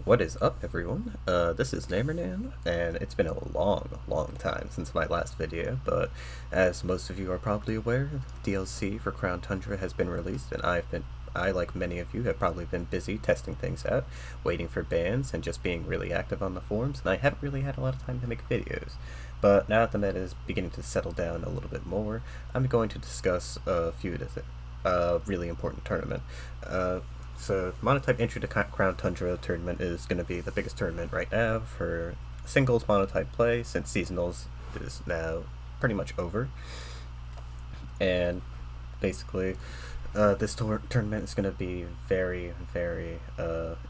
What is up, everyone? This is Namernan, and it's been a long time since my last video, but as most of you are probably aware, DLC for Crown Tundra has been released, and I, like many of you, have probably been busy testing things out, waiting for bans, and just being really active on the forums, and I haven't really had a lot of time to make videos. But now that the meta is beginning to settle down a little bit more, I'm going to discuss a few of the really important tournament. So Monotype Entry to Crown Tundra tournament is going to be the biggest tournament right now for singles Monotype play, since seasonals is now pretty much over. And basically, this tournament is going to be very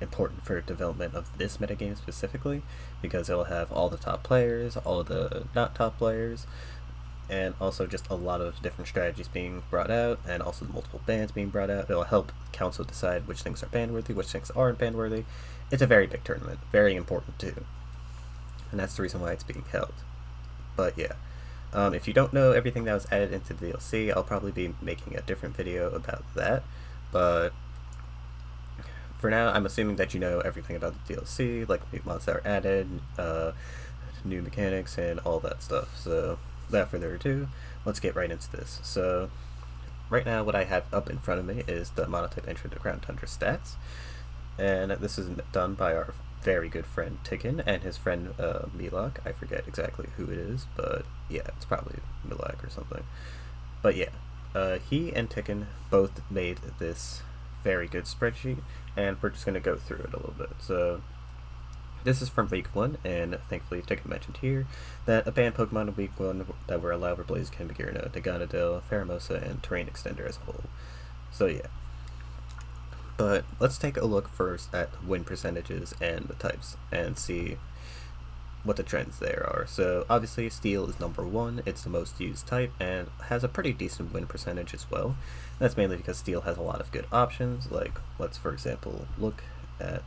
important for development of this metagame specifically, because it'll have all the top players, all the not top players, and also just a lot of different strategies being brought out, and also the multiple bans being brought out. It'll help council decide which things are ban-worthy, which things aren't ban-worthy. It's a very big tournament, very important too, and that's the reason why it's being held. But yeah, if you don't know everything that was added into the DLC, I'll probably be making a different video about that, but for now, I'm assuming that you know everything about the DLC, like new mods that are added, new mechanics, and all that stuff. So without further ado, let's get right into this. So right now what I have up in front of me is the Monotype Entry to Crown Tundra stats, and this is done by our very good friend Tikin and his friend Milak. I forget exactly who it is, but yeah, it's probably Milak or something. But yeah, he and Tikin both made this very good spreadsheet, and we're just going to go through it a little bit. So this is from week 1, and thankfully Tikin mentioned here that a banned Pokemon in week 1 that were allowed were Blaziken, Magearna, Naganadel, Pheromosa, and Terrain Extender as a whole. So yeah. But let's take a look first at win percentages and the types, and see what the trends there are. So obviously Steel is number 1, it's the most used type, and has a pretty decent win percentage as well. That's mainly because Steel has a lot of good options, like let's for example look at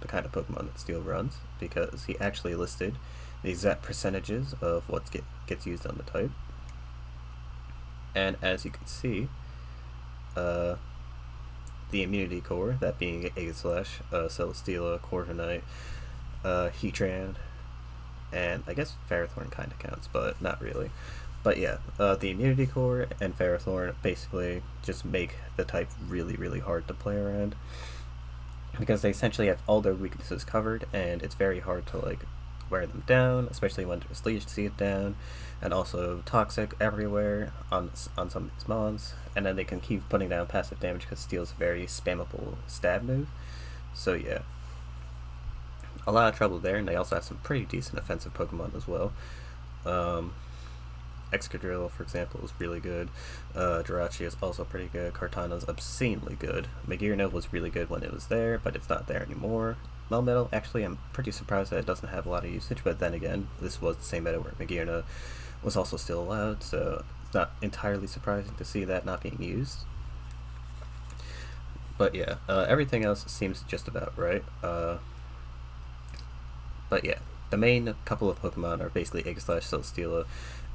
the kind of Pokemon that Steel runs, because he actually listed the exact percentages of what gets used on the type. And as you can see, the Immunity Core, that being Aegislash, Celesteela, Corviknight, Heatran, and I guess Ferrothorn kind of counts, but not really. But yeah, the Immunity Core and Ferrothorn basically just make the type really hard to play around, because they essentially have all their weaknesses covered, and it's very hard to like wear them down, especially when there's Leech Seed down, and also Toxic everywhere on some of these mons, and then they can keep putting down passive damage because Steel's a very spammable stab move. So yeah, a lot of trouble there, and they also have some pretty decent offensive Pokemon as well. Excadrill, for example, is really good. Jirachi is also pretty good. Kartana's obscenely good. Magearna was really good when it was there, but it's not there anymore. Melmetal, actually, I'm pretty surprised that it doesn't have a lot of usage, but then again, this was the same meta where Magearna was also still allowed, so it's not entirely surprising to see that not being used. But yeah, everything else seems just about right. But yeah, the main couple of Pokemon are basically Aegislash, Celesteela,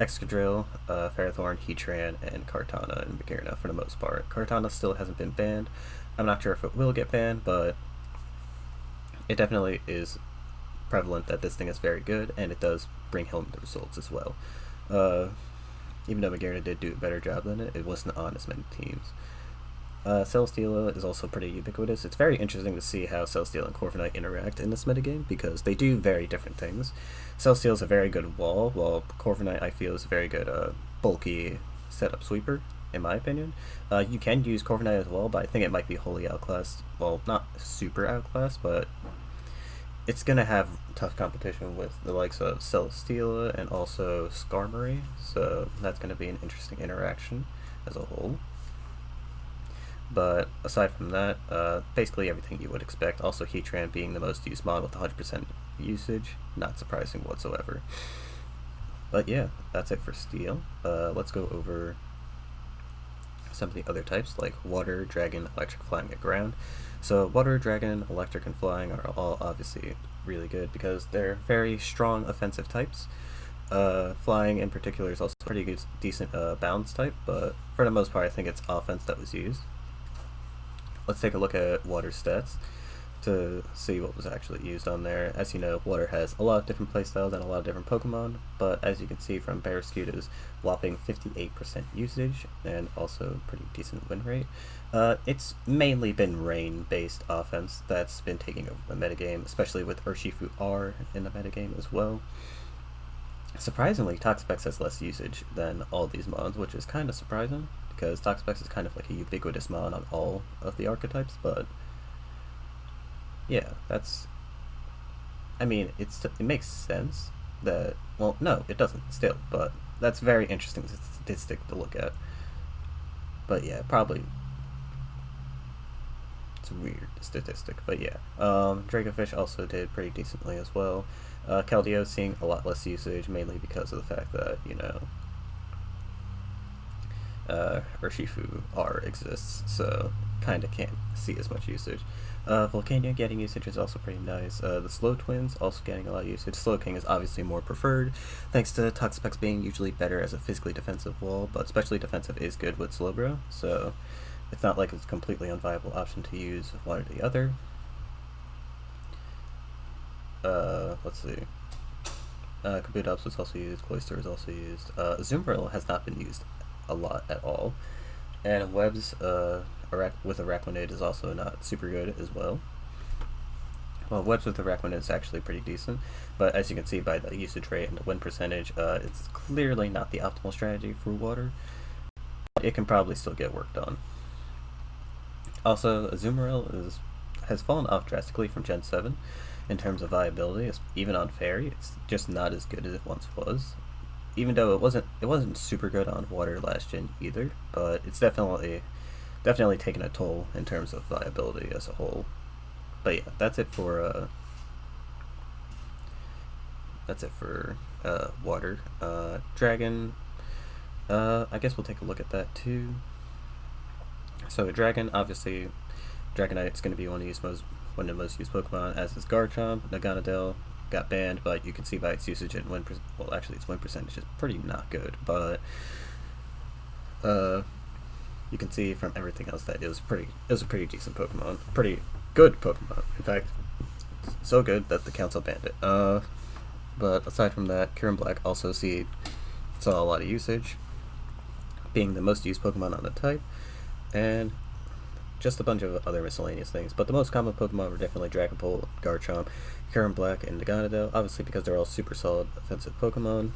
Excadrill, Ferrothorn, Heatran, and Kartana and Magearna for the most part. Kartana still hasn't been banned. I'm not sure if it will get banned, but it definitely is prevalent that this thing is very good, and it does bring home the results as well. Even though Magearna did do a better job than it wasn't on as many teams. Celesteela is also pretty ubiquitous. It's very interesting to see how Celesteela and Corviknight interact in this metagame, because they do very different things. Celesteela is a very good wall, while Corviknight I feel is a very good bulky setup sweeper, in my opinion. You can use Corviknight as well, but I think it might be wholly outclassed. Well, not super outclassed, but it's going to have tough competition with the likes of Celesteela and also Skarmory, so that's going to be an interesting interaction as a whole. But aside from that, basically everything you would expect. Also Heatran being the most used mod with 100% usage, not surprising whatsoever. But yeah, that's it for Steel. Let's go over some of the other types, like Water, Dragon, Electric, Flying, and Ground. So Water, Dragon, Electric, and Flying are all obviously really good because they're very strong offensive types. Flying in particular is also pretty good, decent bounce type, but for the most part I think it's offense that was used. Let's take a look at Water stats. to see what was actually used on there. As you know, water has a lot of different playstyles and a lot of different Pokemon, but as you can see from Barraskewda's whopping 58% usage and also pretty decent win rate, it's mainly been rain-based offense that's been taking over the metagame, especially with Urshifu R in the metagame as well. Surprisingly, Toxapex has less usage than all these mons, which is kind of surprising, because Toxapex is kind of like a ubiquitous mon on all of the archetypes, but yeah, that's... I mean, it makes sense that... Well, no, it doesn't still, but that's a very interesting statistic to look at. But yeah, probably... It's a weird statistic, but yeah. Dracofish also did pretty decently as well. Keldeo seeing a lot less usage, mainly because of the fact that, you know, Urshifu R exists, so kinda can't see as much usage. Volcania getting usage is also pretty nice. The Slow Twins also getting a lot of usage. Slowking is obviously more preferred, thanks to Toxapex being usually better as a physically defensive wall, but especially defensive is good with Slowbro, so it's not like it's a completely unviable option to use one or the other. Let's see. Kabutops was also used, Cloyster was also used. Azumarill has not been used a lot at all. And Webs with Araquanid is also not super good as well. Well, Webs with Araquanid is actually pretty decent, but as you can see by the usage rate and the win percentage, it's clearly not the optimal strategy for water. It can probably still get worked on. Also, Azumarill has fallen off drastically from Gen 7 in terms of viability. Even on Fairy, it's just not as good as it once was. Even though it wasn't super good on water last gen either, but it's definitely taken a toll in terms of viability as a whole. But yeah, that's it for water. Dragon. I guess we'll take a look at that too. So Dragon, obviously, Dragonite's going to be one of the most used Pokemon, as is Garchomp. Naganadel got banned, but you can see by its usage and win its win percentage is pretty not good, but you can see from everything else that it was a pretty decent Pokemon, pretty good Pokemon. In fact, so good that the council banned it. But aside from that, Kyurem Black also saw a lot of usage, being the most used Pokemon on the type, and just a bunch of other miscellaneous things. But the most common Pokemon were definitely Dragapult, Garchomp, Kyurem Black, and Naganadel, obviously because they're all super solid offensive Pokemon.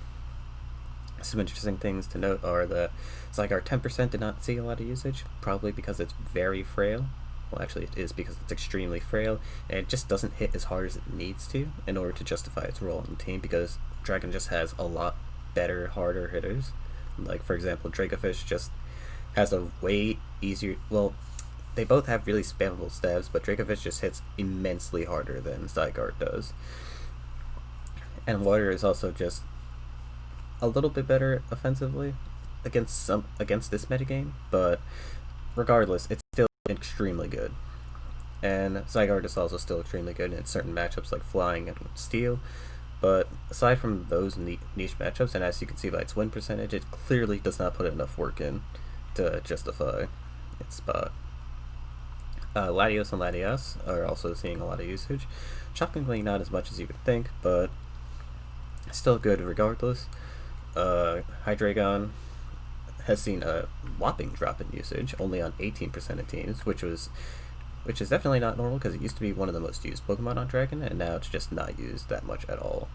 Some interesting things to note are that Zygarde 10% did not see a lot of usage, probably because it's very frail. Well, actually it is, because it's extremely frail, and it just doesn't hit as hard as it needs to in order to justify its role on the team, because Dragon just has a lot better, harder hitters. Like, for example, Dracofish just has a way easier... Well, they both have really spammable stabs, but Dracofish just hits immensely harder than Zygarde does. And Water is also just a little bit better offensively against this metagame, but regardless, it's still extremely good. And Zygarde is also still extremely good in certain matchups like Flying and Steel, but aside from those niche matchups, and as you can see by its win percentage, it clearly does not put enough work in to justify its spot. Latios and Latias are also seeing a lot of usage. Shockingly not as much as you would think, but still good regardless. Hydreigon has seen a whopping drop in usage, only on 18% of teams, which is definitely not normal, because it used to be one of the most used Pokemon on Dragon, and now it's just not used that much at all.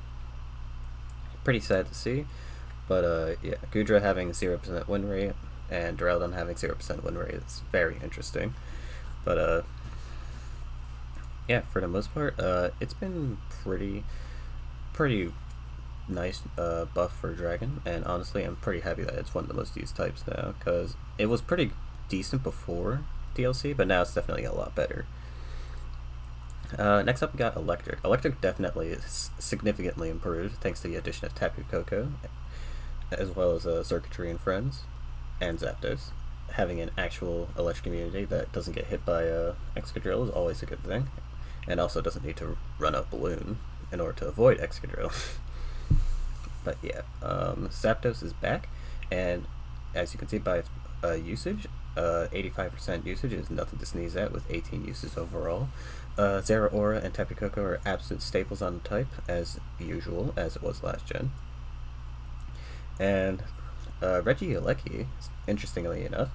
Pretty sad to see, but yeah, Goodra having 0% win rate, and Duraludon having 0% win rate is very interesting. But yeah, for the most part, it's been pretty nice buff for Dragon, and honestly, I'm pretty happy that it's one of the most used types now, because it was pretty decent before DLC, but now it's definitely a lot better. Next up, we got Electric. Electric definitely is significantly improved thanks to the addition of Tapu Koko, as well as Circuitry and Friends, and Zapdos. Having an actual electric immunity that doesn't get hit by Excadrill is always a good thing, and also doesn't need to run a balloon in order to avoid Excadrill. But yeah, Zapdos is back, and as you can see by its usage, 85% usage is nothing to sneeze at, with 18 uses overall. Zera Aura and Tapu Koko are absolute staples on the type, as usual, as it was last gen. And Regieleki, interestingly enough,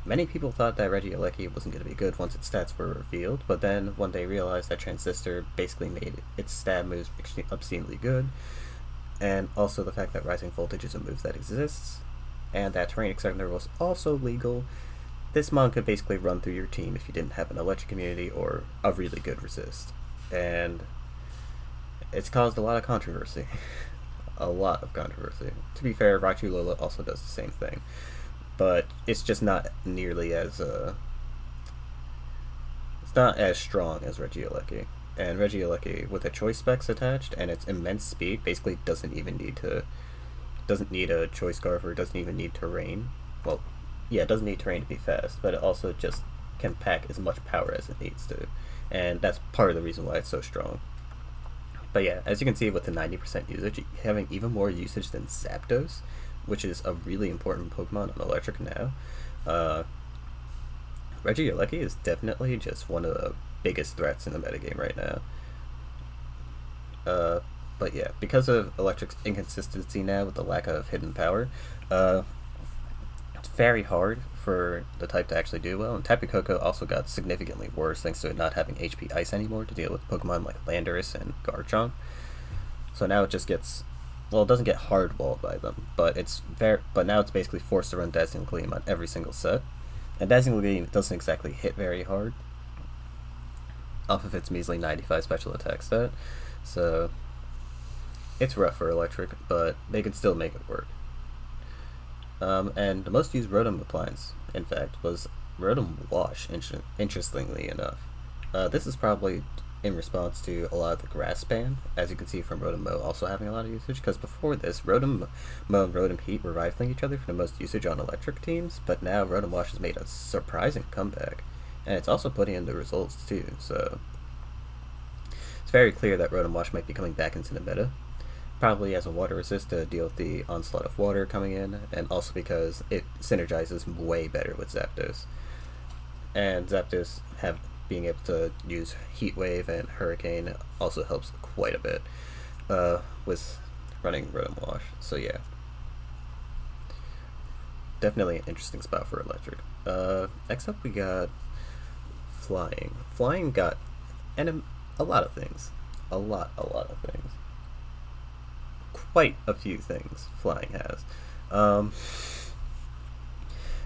many people thought that Regieleki wasn't going to be good once its stats were revealed, but then when they realized that Transistor basically made its stab moves obscenely good, and also the fact that Rising Voltage is a move that exists, and that Terrain Extender was also legal, this mon could basically run through your team if you didn't have an electric immunity or a really good resist. And it's caused a lot of controversy. A lot of controversy. To be fair, Raichu Lola also does the same thing. But it's just not nearly as it's not as strong as Regieleki. And Regieleki, with the choice specs attached and its immense speed, basically doesn't need a choice scarf, or doesn't even need terrain. Well, yeah, it doesn't need terrain to be fast, but it also just can pack as much power as it needs to. And that's part of the reason why it's so strong. But yeah, as you can see with the 90% usage, having even more usage than Zapdos, which is a really important Pokemon on Electric now, Regieleki is definitely just one of the biggest threats in the metagame right now. But yeah, because of Electric's inconsistency now with the lack of hidden power, it's very hard for the type to actually do well. And Tapu Koko also got significantly worse thanks to it not having HP Ice anymore to deal with Pokemon like Landorus and Garchomp. So now it just gets, well, it doesn't get hardballed by them, but now it's basically forced to run Dazzling Gleam on every single set. And Dazzling Gleam doesn't exactly hit very hard off of its measly 95 special attack stat. So it's rough for Electric, but they can still make it work. And the most used Rotom appliance, in fact, was Rotom Wash, interestingly enough. This is probably in response to a lot of the grass ban, as you can see from Rotom Mow also having a lot of usage, because before this, Rotom Mow and Rotom Heat were rivaling each other for the most usage on Electric teams, but now Rotom Wash has made a surprising comeback, and it's also putting in the results too, so it's very clear that Rotom Wash might be coming back into the meta. Probably as a water resist to deal with the onslaught of water coming in, and also because it synergizes way better with Zapdos. And Zapdos being able to use Heat Wave and Hurricane also helps quite a bit with running Rotom Wash. So yeah, definitely an interesting spot for Electric. Next up we got Flying. Flying got a lot of things. A lot of things. Quite a few things Flying has.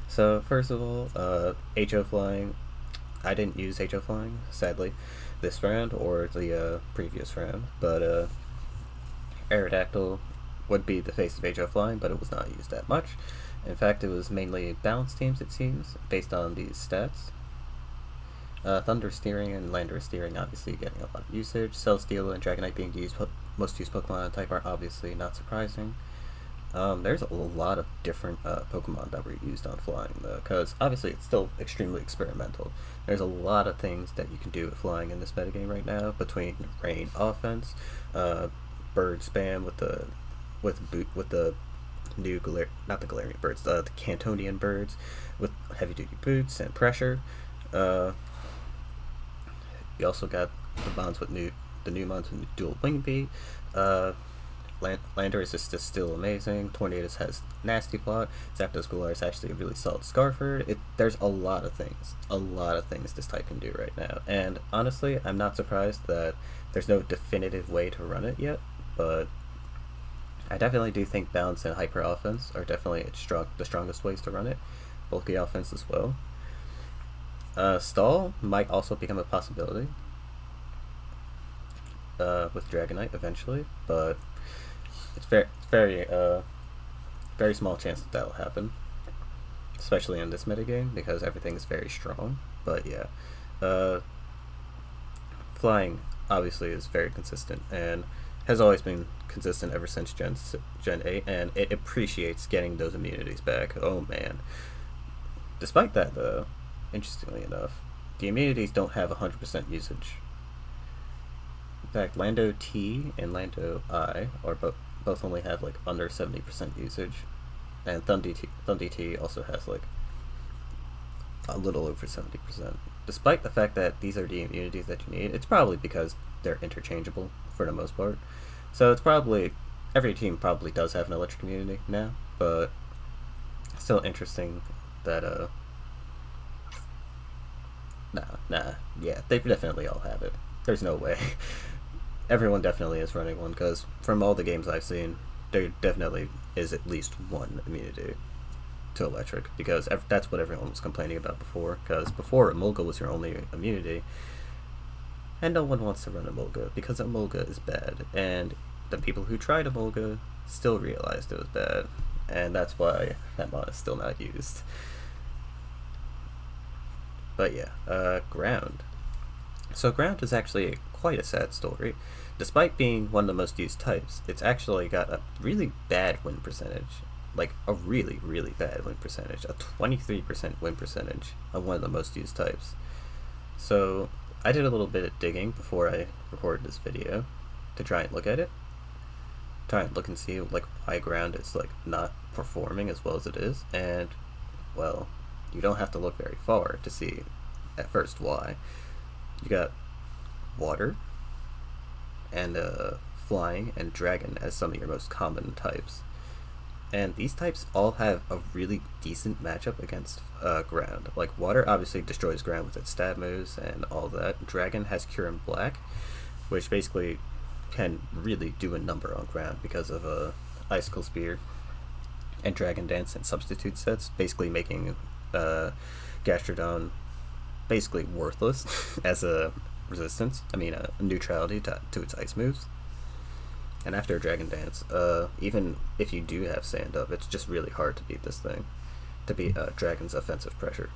So first of all, HO Flying. I didn't use HO Flying, sadly, this round or the previous round, but Aerodactyl would be the face of HO Flying, but it was not used that much. In fact, it was mainly balanced teams, it seems, based on these stats. Thunder Steering and Landorus Steering obviously getting a lot of usage. Celesteela and Dragonite being the most used Pokemon on type are obviously not surprising. There's a lot of different Pokemon that were used on Flying, though, because obviously it's still extremely experimental. There's a lot of things that you can do with Flying in this metagame right now, between Rain offense, Bird spam with the new not the Galarian birds, the Cantonian birds with heavy duty boots and pressure. You also got the mons with the new mons with dual wing beat. Landorus is just still amazing. Tornadus has nasty plot. Zapdos Galar is actually a really solid Scarfer. There's a lot of things this type can do right now. And honestly, I'm not surprised that there's no definitive way to run it yet, but I definitely do think balance and hyper offense are definitely the strongest ways to run it. Bulky offense as well. Stall might also become a possibility with Dragonite eventually, but it's very small chance that'll happen, especially in this metagame because everything is very strong. But yeah, Flying obviously is very consistent and has always been consistent ever since Gen 8, and it appreciates getting those immunities back. Oh man. Despite that though, interestingly enough, the immunities don't have 100% usage. In fact, Lando T and Lando I are both only have like under 70% usage, and Thundi T also has like a little over 70%. despite the fact that these are the immunities that you need, it's probably because they're interchangeable for the most part. So it's probably, every team probably does have an electric immunity now, but still interesting that, yeah, they definitely all have it. There's no way. Everyone definitely is running one, because from all the games I've seen, there definitely is at least one immunity to electric, because that's what everyone was complaining about before, because before Emolga was your only immunity, and no one wants to run Emolga, because Emolga is bad, and the people who tried Emolga still realized it was bad, and that's why that mod is still not used. But yeah, Ground. So Ground is actually quite a sad story. Despite being one of the most used types, it's actually got a really bad win percentage. Like, a really, really bad win percentage. A 23% win percentage on one of the most used types. So, I did a little bit of digging before I recorded this video to try and look at it. Try and look and see, like, why Ground is, like, not performing as well as it is. And, well, you don't have to look very far to see, at first, why. You got Water, and Flying, and Dragon as some of your most common types. And these types all have a really decent matchup against Ground. Like, Water obviously destroys Ground with its stab moves and all that. Dragon has Cure in Black, which basically can really do a number on Ground because of Icicle Spear and Dragon Dance and substitute sets, basically making Gastrodon basically worthless as a resistance. I mean, a neutrality to its ice moves. And after Dragon Dance, even if you do have Sand Up, it's just really hard to beat this thing. To beat Dragon's offensive pressure.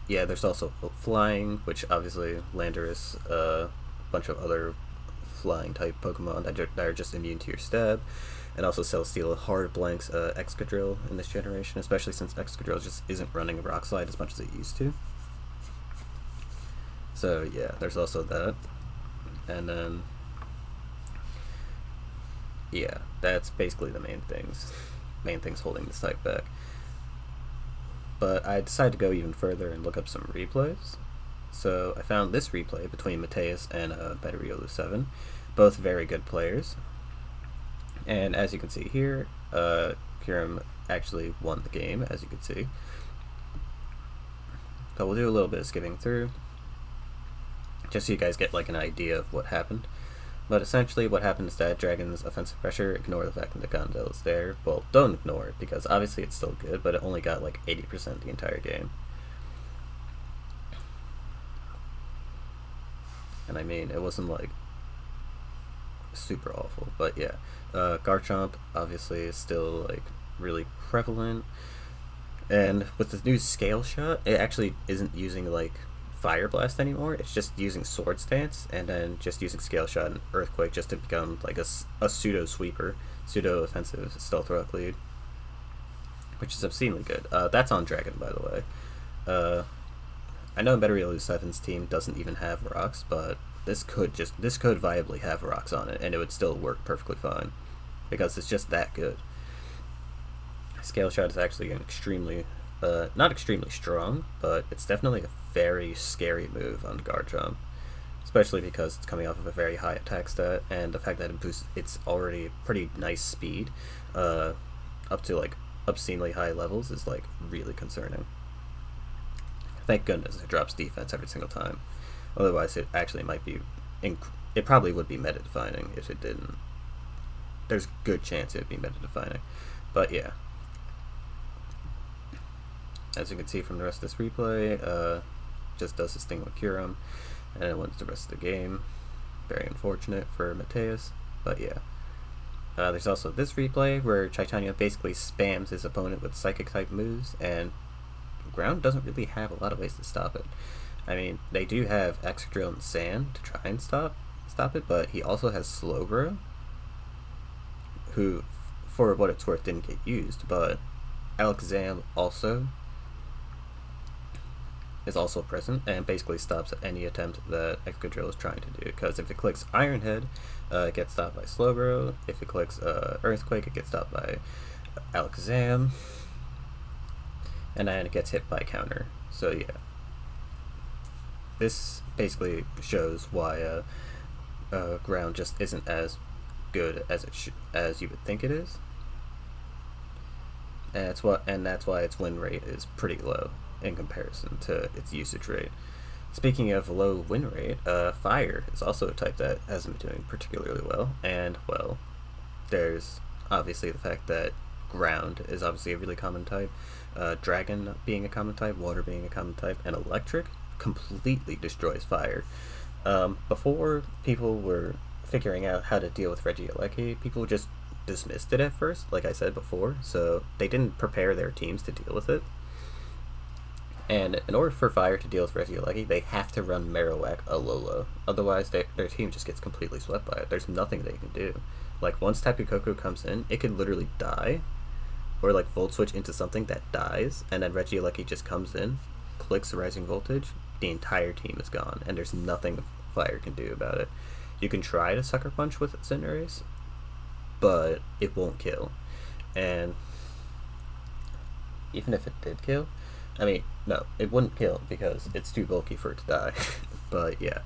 Yeah, there's also Flying, which obviously Landorus, a bunch of other flying type Pokemon that are just immune to your stab. And also Celesteela hard blanks Excadrill in this generation, especially since Excadrill just isn't running Rock Slide as much as it used to. So yeah, there's also that. And then, yeah, that's basically the main things holding this type back. But I decided to go even further and look up some replays. So I found this replay between Mateus and Betteriolu 7, both very good players. And as you can see here, Kyurem actually won the game, as you can see. So we'll do a little bit of skipping through, just so you guys get like an idea of what happened. But essentially what happened is that Dragon's offensive pressure, ignore the fact that the Gondel is there. Well, don't ignore it, because obviously it's still good, but it only got like 80% the entire game. And I mean, it wasn't like super awful, but yeah. Garchomp obviously is still like really prevalent. And with the new Scale Shot, it actually isn't using like Fire Blast anymore. It's just using Sword Stance and then just using Scale Shot and Earthquake just to become like a pseudo sweeper, pseudo offensive Stealth Rock lead, which is obscenely good. That's on Dragon, by the way. I know Betteriolu 7's team doesn't even have rocks, but this could viably have rocks on it, and it would still work perfectly fine because it's just that good. Scale Shot is actually an extremely, not extremely strong, but it's definitely a very scary move on Garchomp, especially because it's coming off of a very high attack stat, and the fact that it boosts its already pretty nice speed up to like obscenely high levels is like really concerning. Thank goodness it drops defense every single time. Otherwise, it actually might be, it probably would be meta defining if it didn't. There's a good chance it would be meta defining, but yeah. As you can see from the rest of this replay, just does this thing with Kyurem, and it wins the rest of the game. Very unfortunate for Mateus, but yeah. There's also this replay where Chaitanya basically spams his opponent with Psychic type moves, and Ground doesn't really have a lot of ways to stop it. I mean, they do have Excadrill and Sand to try and stop it, but he also has Slowbro, who, for what it's worth, didn't get used, but Alakazam also is also present and basically stops any attempt that Excadrill is trying to do, because if it clicks Iron Head, it gets stopped by Slowbro. If it clicks Earthquake, it gets stopped by Alakazam. and then it gets hit by counter. So yeah, this basically shows why ground just isn't as good as as you would think it is, and that's why its win rate is pretty low in comparison to its usage rate. Speaking of low win rate, fire is also a type that hasn't been doing particularly well, and well, there's obviously the fact that ground is obviously a really common type, dragon being a common type, water being a common type, and electric completely destroys fire. Before people were figuring out how to deal with Regieleki, people just dismissed it at first, like I said before, so they didn't prepare their teams to deal with it. And in order for fire to deal with Regieleki, they have to run Marowak Alola. Otherwise, their team just gets completely swept by it. There's nothing they can do. Like, once Tapu Koko comes in, it could literally die, or like Volt Switch into something that dies, and then Regieleki just comes in, clicks Rising Voltage, the entire team is gone, and there's nothing fire can do about it. You can try to Sucker Punch with Cinderace, but it won't kill. And even if it did kill, I mean, no, it wouldn't kill because it's too bulky for it to die. But yeah,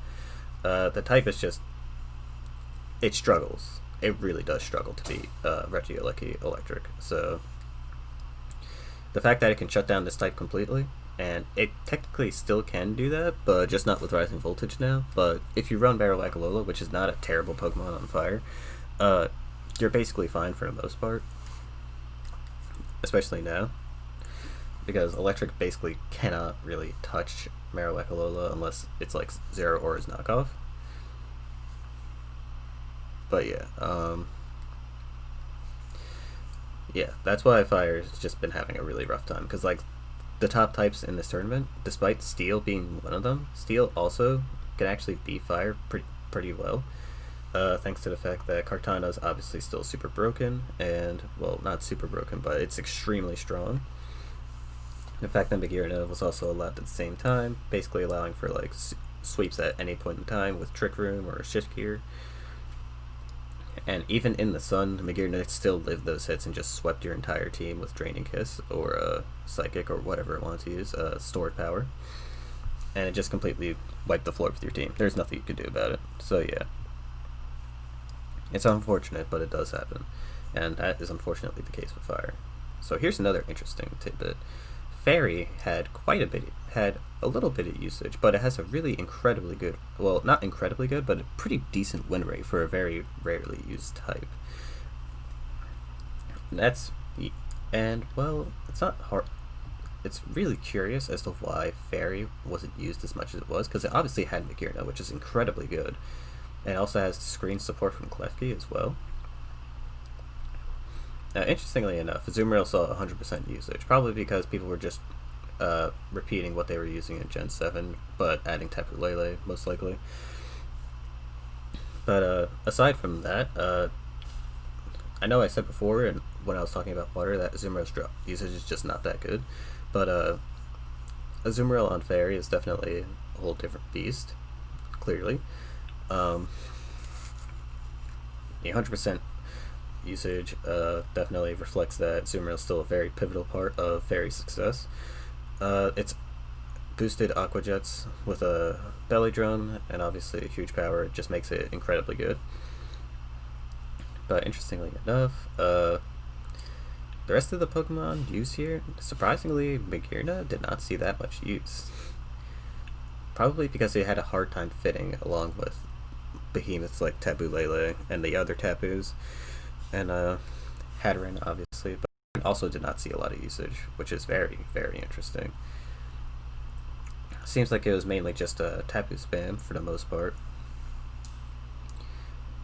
the type is just, it struggles. It really does struggle to beat Regieleki Electric. So the fact that it can shut down this type completely, and it technically still can do that, but just not with Rising Voltage now. But if you run Marowak Alola, which is not a terrible Pokemon on fire, you're basically fine for the most part, especially now, because Electric basically cannot really touch Marowak Alola unless it's like Zero Aura's knockoff. But yeah, yeah, that's why Fire's just been having a really rough time, because like the top types in this tournament, despite Steel being one of them, Steel also can actually beat Fire pretty well, thanks to the fact that Kartana's obviously still super broken, and, well, not super broken, but it's extremely strong. The fact that Magearna was also allowed at the same time, basically allowing for like sweeps at any point in time with Trick Room or Shift Gear. And even in the sun, Magearna still lived those hits and just swept your entire team with Draining Kiss or Psychic or whatever it wanted to use, Stored Power. And it just completely wiped the floor with your team. There's nothing you could do about it. So yeah, it's unfortunate, but it does happen. And that is unfortunately the case with Fire. So here's another interesting tidbit. Fairy had a little bit of usage, but it has a really incredibly good, well, not incredibly good, but a pretty decent win rate for a very rarely used type. And well, it's not hard. It's really curious as to why Fairy wasn't used as much as it was, because it obviously had Magearna, which is incredibly good, and it also has screen support from Klefki as well. Interestingly enough, Azumarill saw 100% usage, probably because people were just repeating what they were using in Gen 7, but adding Tapu Lele, most likely. But aside from that, I know I said before, and when I was talking about water, that Azumarill's usage is just not that good, but Azumarill on Fairy is definitely a whole different beast, clearly. The 100% usage definitely reflects that Azumarill is still a very pivotal part of Fairy's success. It's boosted Aqua Jets with a belly drum, and obviously huge power. It just makes it incredibly good. But interestingly enough, the rest of the Pokemon used here, surprisingly, Magearna did not see that much use. Probably because they had a hard time fitting along with behemoths like Tapu Lele and the other Tapus, and Hatterene, obviously, but also did not see a lot of usage, which is very, very interesting. Seems like it was mainly just a Tapu spam for the most part,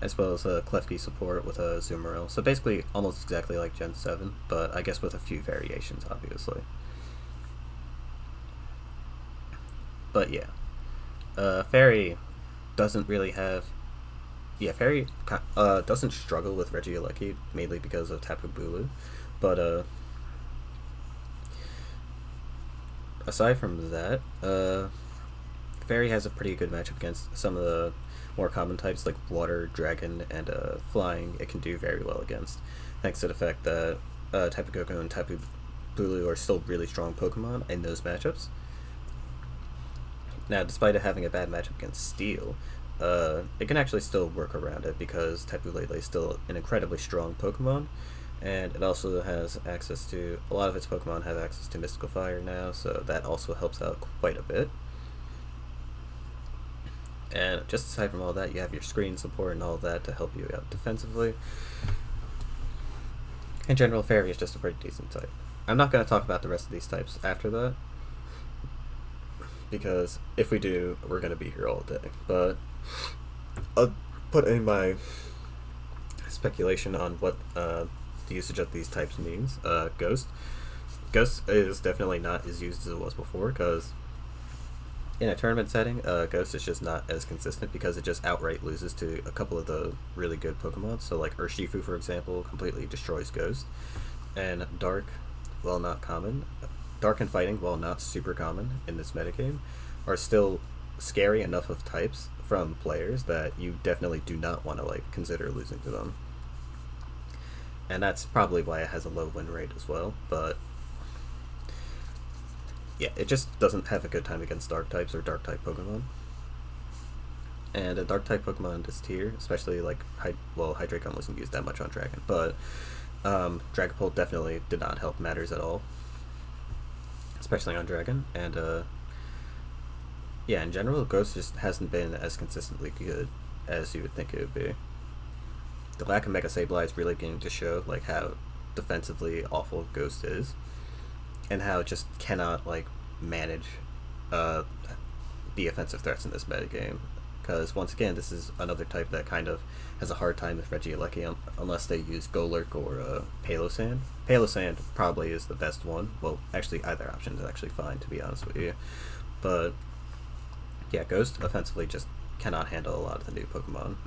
as well as a Klefki support with a Azumarill. So basically almost exactly like Gen 7, but I guess with a few variations, obviously. But yeah, Fairy doesn't really have... Yeah, Fairy doesn't struggle with Regieleki, mainly because of Tapu Bulu, but aside from that, Fairy has a pretty good matchup against some of the more common types like Water, Dragon, and Flying. It can do very well against, thanks to the fact that Tapu Koko and Tapu Bulu are still really strong Pokemon in those matchups. Now, despite it having a bad matchup against Steel, it can actually still work around it because Tapu Lele is still an incredibly strong Pokemon, and it also has access to, a lot of its Pokemon have access to Mystical Fire now, so that also helps out quite a bit. And just aside from all that, you have your screen support and all that to help you out defensively. In general, Fairy is just a pretty decent type. I'm not going to talk about the rest of these types after that, because if we do, we're going to be here all day. But I'll put in my speculation on what the usage of these types means. Ghost. Ghost is definitely not as used as it was before, because in a tournament setting, Ghost is just not as consistent because it just outright loses to a couple of the really good Pokemon. So like Urshifu, for example, completely destroys Ghost. And Dark, while not common, Dark and Fighting, while not super common in this metagame, are still scary enough of types from players that you definitely do not want to like consider losing to them. And that's probably why it has a low win rate as well, but yeah, it just doesn't have a good time against Dark types or Dark type Pokemon. And a Dark type Pokemon in this tier, especially like, Hydreigon wasn't used that much on Dragon, but Dragapult definitely did not help matters at all, especially on Dragon. And yeah, in general, Ghost just hasn't been as consistently good as you would think it would be. The lack of Mega Sableye is really beginning to show like how defensively awful Ghost is, and how it just cannot like manage the offensive threats in this metagame. Because once again, this is another type that kind of has a hard time with Regieleki unless they use Golurk or Palosand. Palosand probably is the best one. Well, actually, either option is actually fine, to be honest with you. But yeah, Ghost offensively just cannot handle a lot of the new Pokemon,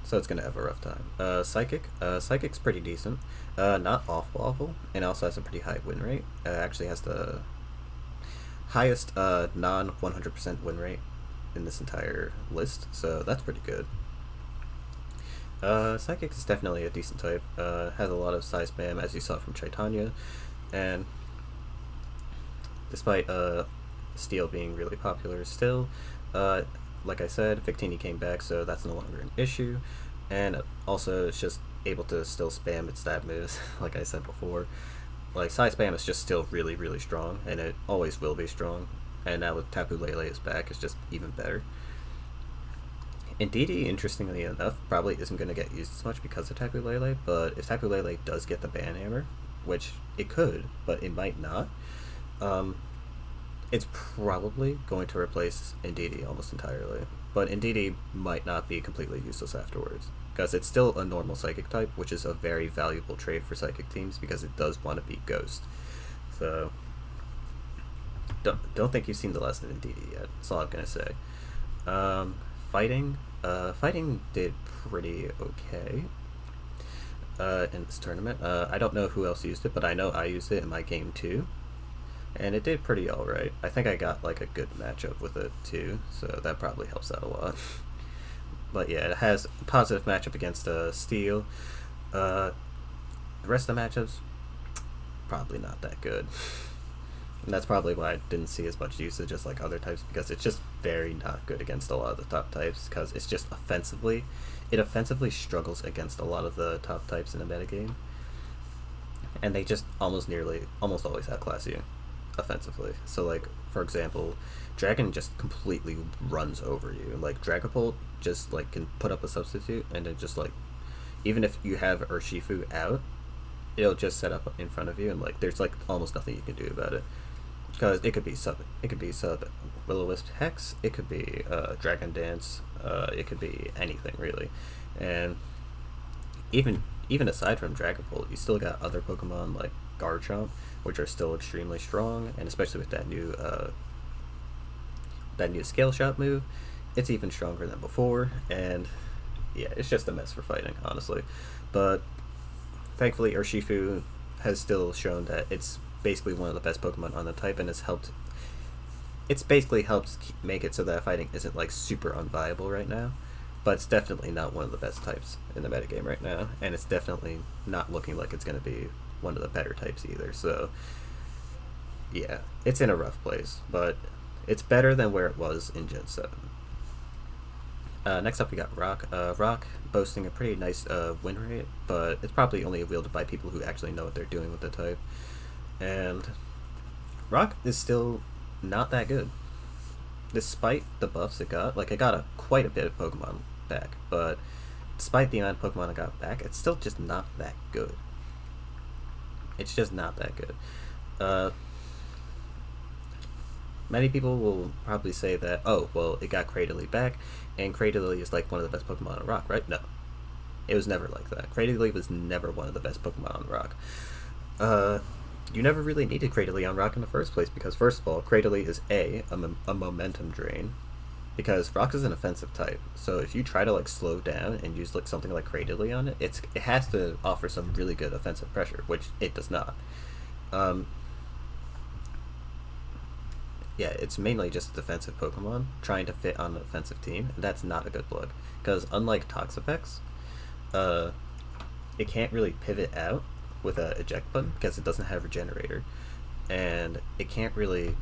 so it's gonna have a rough time. Psychic. Psychic's pretty decent. Not awful, and also has a pretty high win rate. Actually has the highest non 100% win rate in this entire list, so that's pretty good. Psychic is definitely a decent type. Has a lot of size spam, as you saw from Chaitanya, and despite Steel being really popular still, like I said, Victini came back, so that's no longer an issue, and also it's just able to still spam its stat moves, like I said before. Like, size spam is just still really, really strong, and it always will be strong, and now with Tapu Lele is back, it's just even better. Indeedee, interestingly enough, probably isn't going to get used as much because of Tapu Lele, but if Tapu Lele does get the Ban Hammer, which it could, but it might not, it's probably going to replace Indeedee almost entirely. But Indeedee might not be completely useless afterwards, because it's still a normal Psychic type, which is a very valuable trait for Psychic teams because it does want to be Ghost. So don't think you've seen the last of Indeedee yet. That's all I'm gonna say. Fighting did pretty okay in this tournament. I don't know who else used it, but I know I used it in my game too, and it did pretty alright. I think I got like a good matchup with it too, so that probably helps out a lot. But yeah, it has a positive matchup against Steel. The rest of the matchups, probably not that good. And that's probably why I didn't see as much usage as like other types, because it's just very not good against a lot of the top types, because it's just it offensively struggles against a lot of the top types in the metagame. And they just almost always outclass you offensively. So like, for example, Dragon just completely runs over you. Like, Dragapult just like can put up a substitute, and then just like, even if you have Urshifu out, it'll just set up in front of you, and like there's like almost nothing you can do about it, because it could be sub Will-O-Wisp Hex, it could be Dragon Dance, it could be anything really. And even aside from Dragapult, you still got other Pokemon like Garchomp, which are still extremely strong, and especially with that new Scale Shot move, it's even stronger than before. And yeah, it's just a mess for fighting, honestly. But thankfully, Urshifu has still shown that it's basically one of the best Pokemon on the type, and it's basically helped make it so that fighting isn't like super unviable right now. But it's definitely not one of the best types in the metagame right now, and it's definitely not looking like it's going to be one of the better types either. So yeah, it's in a rough place, but it's better than where it was in Gen 7. Next up, we got Rock. Rock boasting a pretty nice win rate, but it's probably only wielded by people who actually know what they're doing with the type. And Rock is still not that good, despite the buffs it got. Like, it got quite a bit of Pokemon back, but despite the amount of Pokemon it got back, it's still just not that good. It's just not that good. Many people will probably say that, oh, well, it got Cradily back, and Cradily is like one of the best Pokemon on Rock, right? No. It was never like that. Cradily was never one of the best Pokemon on Rock. You never really needed Cradily on Rock in the first place, because first of all, Cradily is a momentum drain, because Rock is an offensive type, so if you try to like slow down and use like something like Cradily on it, it has to offer some really good offensive pressure, which it does not. Yeah, it's mainly just a defensive Pokemon trying to fit on an offensive team, and that's not a good look, because unlike Toxapex, it can't really pivot out with a eject button because it doesn't have Regenerator, and it can't really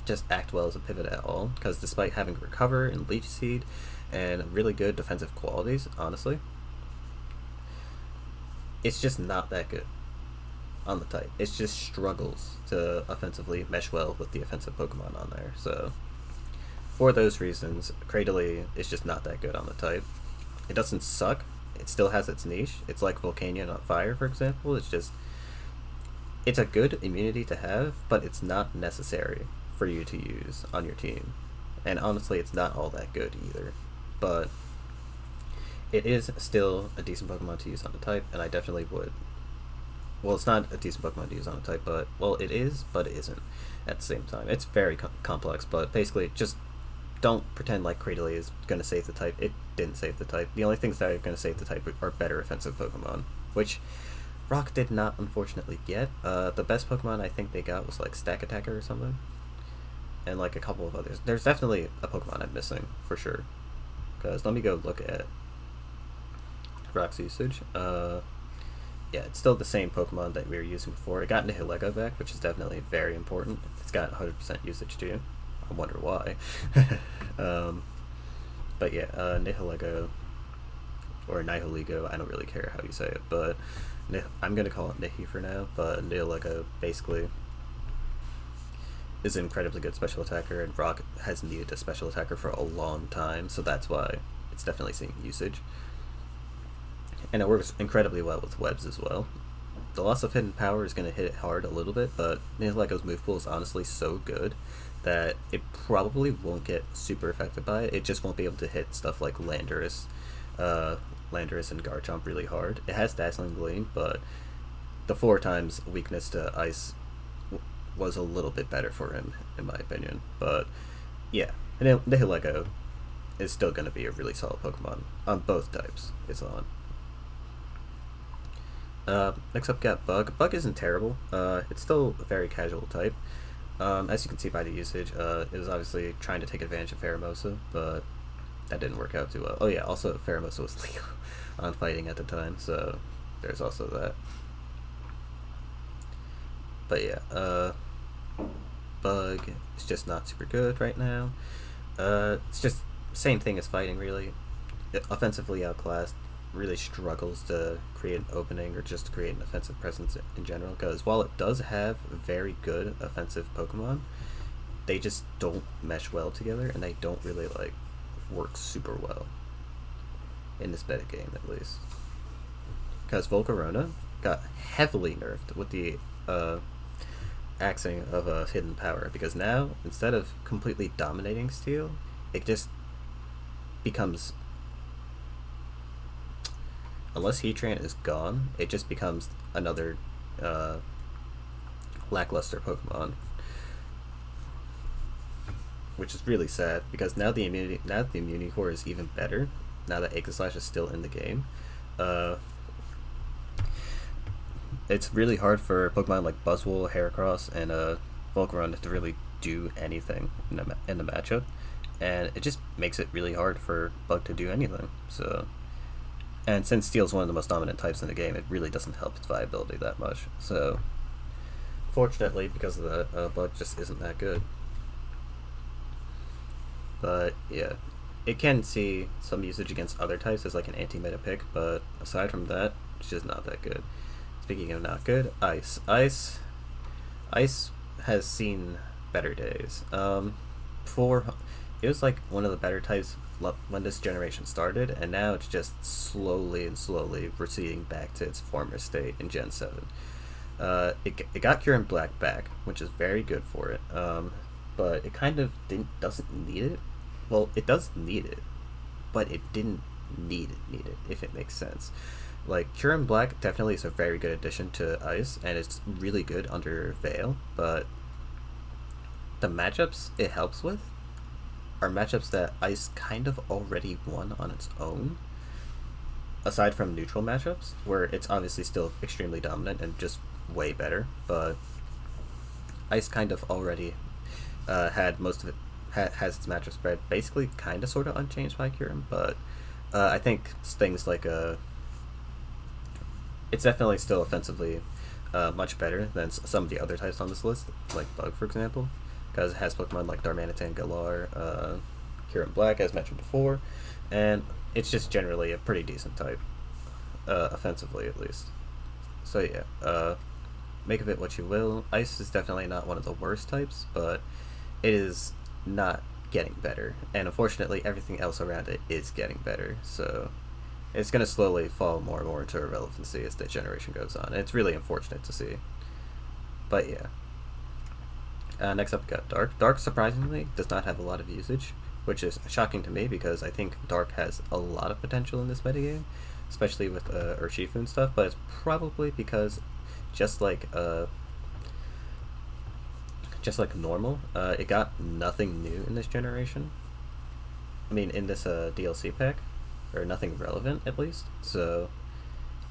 just act well as a pivot at all, because despite having Recover and Leech Seed and really good defensive qualities, honestly, it's just not that good on the type. It just struggles to offensively mesh well with the offensive Pokemon on there. So for those reasons, Cradily is just not that good on the type. It doesn't suck. It still has its niche. It's like Volcanion on Fire, for example. It's a good immunity to have, but it's not necessary for you to use on your team. And honestly, it's not all that good either. But it is still a decent Pokemon to use on the type, and I definitely would. Well, it's not a decent Pokemon to use on a type, but, well, it is, but it isn't at the same time. It's very complex, but basically, just don't pretend like Cradily is going to save the type. It didn't save the type. The only things that are going to save the type are better offensive Pokemon, which Rock did not, unfortunately, get. The best Pokemon I think they got was, like, Stack Attacker or something, and, like, a couple of others. There's definitely a Pokemon I'm missing, for sure, because let me go look at Rock's usage. Yeah, it's still the same Pokemon that we were using before. It got Nihilego back, which is definitely very important. It's got 100% usage too. I wonder why. But yeah, Nihilego, or Nihilego, I don't really care how you say it, but I'm going to call it Nihi for now, but Nihilego basically is an incredibly good special attacker, and Rock has needed a special attacker for a long time, so that's why it's definitely seeing usage. And it works incredibly well with webs as well. The loss of hidden power is going to hit it hard a little bit, but Nihilego's move pool is honestly so good that it probably won't get super affected by it. It just won't be able to hit stuff like Landorus and Garchomp really hard. It has Dazzling Gleam, but the 4 times weakness to Ice was a little bit better for him, in my opinion. But yeah, Nihilego is still going to be a really solid Pokemon on both types it's on. Next up, got Bug. Bug isn't terrible. It's still a very casual type. As you can see by the usage, it was obviously trying to take advantage of Pheromosa, but that didn't work out too well. Oh yeah, also Pheromosa was legal on fighting at the time, so there's also that. But yeah, Bug is just not super good right now. It's just same thing as fighting, really. Offensively outclassed, really struggles to create an opening or just to create an offensive presence in general, because while it does have very good offensive Pokemon, they just don't mesh well together, and they don't really like work super well in this metagame, at least. Because Volcarona got heavily nerfed with the axing of a hidden power, because now instead of completely dominating Steel, it just becomes, unless Heatran is gone, it just becomes another lackluster Pokemon, which is really sad, because now the immunity core is even better. Now that Aegislash is still in the game, it's really hard for Pokemon like Buzzwole, Heracross, and Volcarona to really do anything in the matchup, and it just makes it really hard for Bug to do anything. So And since Steel's one of the most dominant types in the game, it really doesn't help its viability that much. So, fortunately, because of that, Bug just isn't that good. But, yeah. It can see some usage against other types as like an anti-meta pick, but aside from that, it's just not that good. Speaking of not good, Ice. Ice has seen better days. Before, it was like one of the better types when this generation started, and now it's just slowly and slowly receding back to its former state in Gen 7. It got Cure and Black back, which is very good for it, but it kind of doesn't need it. Well, it does need it, but it didn't need it, if it makes sense. Like, Cure and Black definitely is a very good addition to Ice, and it's really good under Veil, but the matchups it helps with are matchups that Ice kind of already won on its own, aside from neutral matchups, where it's obviously still extremely dominant and just way better, but Ice kind of already had most of it, has its matchup spread basically kind of sort of unchanged by Kyurem, but I think things like it's definitely still offensively much better than some of the other types on this list, like Bug, for example, because it has Pokemon like Darmanitan, Galar, Kyurem Black, as mentioned before, and it's just generally a pretty decent type, offensively at least. So yeah, make of it what you will. Ice is definitely not one of the worst types, but it is not getting better, and unfortunately everything else around it is getting better, so it's going to slowly fall more and more into irrelevancy as the generation goes on, and it's really unfortunate to see. But yeah, next up we got Dark. Dark surprisingly does not have a lot of usage, which is shocking to me because I think Dark has a lot of potential in this metagame, especially with Urshifu and stuff, but it's probably because just like normal, it got nothing new in this generation. I mean, in this DLC pack, or nothing relevant at least. So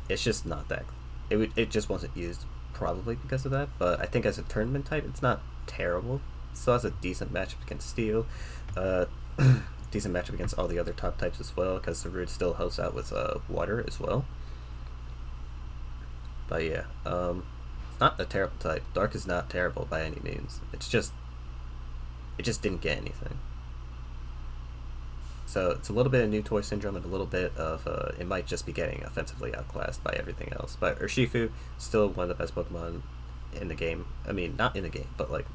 it's just not that. It just wasn't used probably because of that. But I think as a tournament type, it's not terrible. It still has a decent matchup against Steel, decent matchup against all the other top types as well, because the Root still helps out with water as well. But yeah, it's not a terrible type. Dark is not terrible by any means. It just didn't get anything. So it's a little bit of new toy syndrome and a little bit of it might just be getting offensively outclassed by everything else. But Urshifu, still one of the best Pokemon in the game. I mean, not in the game, but like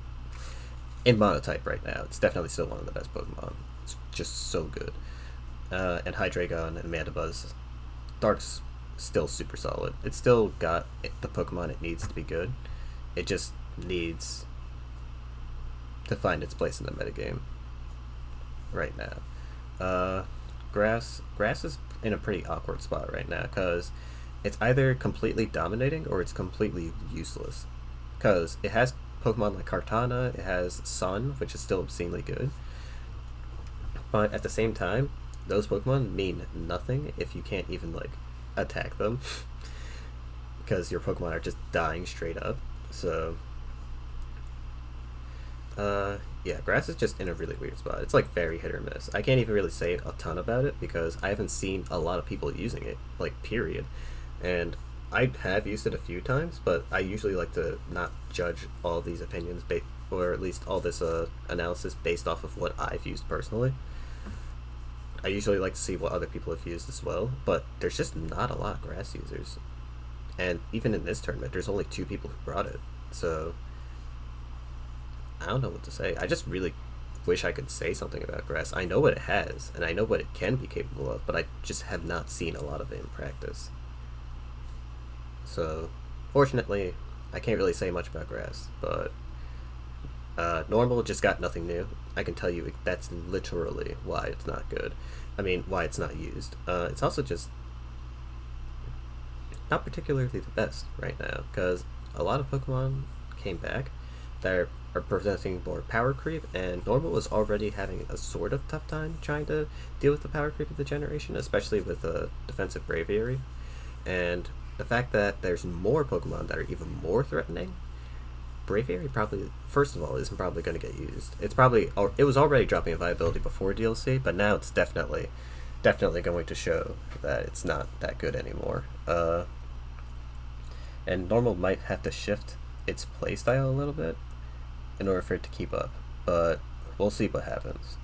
in Monotype right now. It's definitely still one of the best Pokemon. It's just so good. And Hydreigon and Mandibuzz. Dark's still super solid. It's still got the Pokemon it needs to be good. It just needs to find its place in the metagame right now. Grass is in a pretty awkward spot right now because it's either completely dominating or it's completely useless. Because it has Pokemon like Kartana, it has Sun, which is still obscenely good. But at the same time, those Pokemon mean nothing if you can't even like attack them. Because your Pokemon are just dying straight up. So yeah, Grass is just in a really weird spot. It's like very hit or miss. I can't even really say a ton about it because I haven't seen a lot of people using it, like period. And I have used it a few times, but I usually like to not judge all these opinions, or at least all this analysis based off of what I've used personally. I usually like to see what other people have used as well, but there's just not a lot of Grass users. And even in this tournament, there's only 2 people who brought it. So I don't know what to say. I just really wish I could say something about Grass. I know what it has, and I know what it can be capable of, but I just have not seen a lot of it in practice. So, fortunately, I can't really say much about Grass, but Normal just got nothing new. I can tell you that's literally why it's not good. I mean, why it's not used. It's also just not particularly the best right now, because a lot of Pokemon came back that are presenting more power creep, and Normal is already having a sort of tough time trying to deal with the power creep of the generation, especially with defensive Braviary. And the fact that there's more Pokemon that are even more threatening, Braviary probably, first of all, isn't probably going to get used. It was already dropping in viability before DLC, but now it's definitely definitely going to show that it's not that good anymore. And normal might have to shift its playstyle a little bit in order for it to keep up, but we'll see what happens.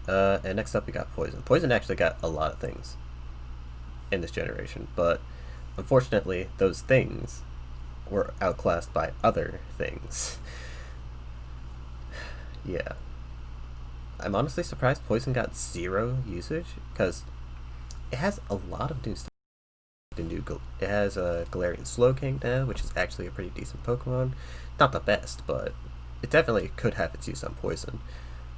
And next up we got Poison. Poison actually got a lot of things in this generation, but unfortunately those things were outclassed by other things. Yeah. I'm honestly surprised Poison got 0 usage, because it has a lot of new stuff. It has a Galarian Slowking now, which is actually a pretty decent Pokemon. Not the best, but it definitely could have its use on Poison.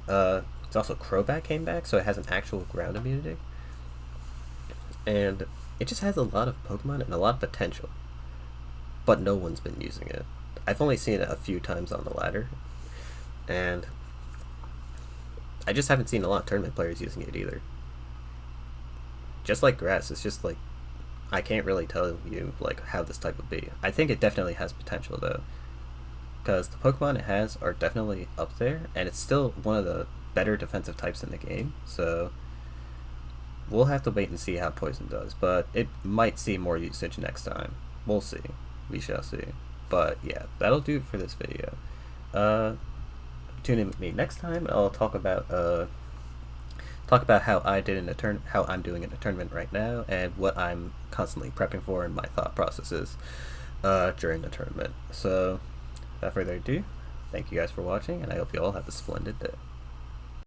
It's also Crobat came back, so it has an actual ground immunity. And it just has a lot of Pokemon and a lot of potential. But no one's been using it. I've only seen it a few times on the ladder. And I just haven't seen a lot of tournament players using it either. Just like Grass, it's just like, I can't really tell you like how this type would be. I think it definitely has potential though, because the Pokemon it has are definitely up there, and it's still one of the better defensive types in the game. So we'll have to wait and see how Poison does, but it might see more usage next time. We'll see. We shall see. But yeah, that'll do it for this video. Tune in with me next time. I'll talk about how how I'm doing in a tournament right now, and what I'm constantly prepping for, and my thought processes during the tournament. So, without further ado, thank you guys for watching, and I hope you all have a splendid day.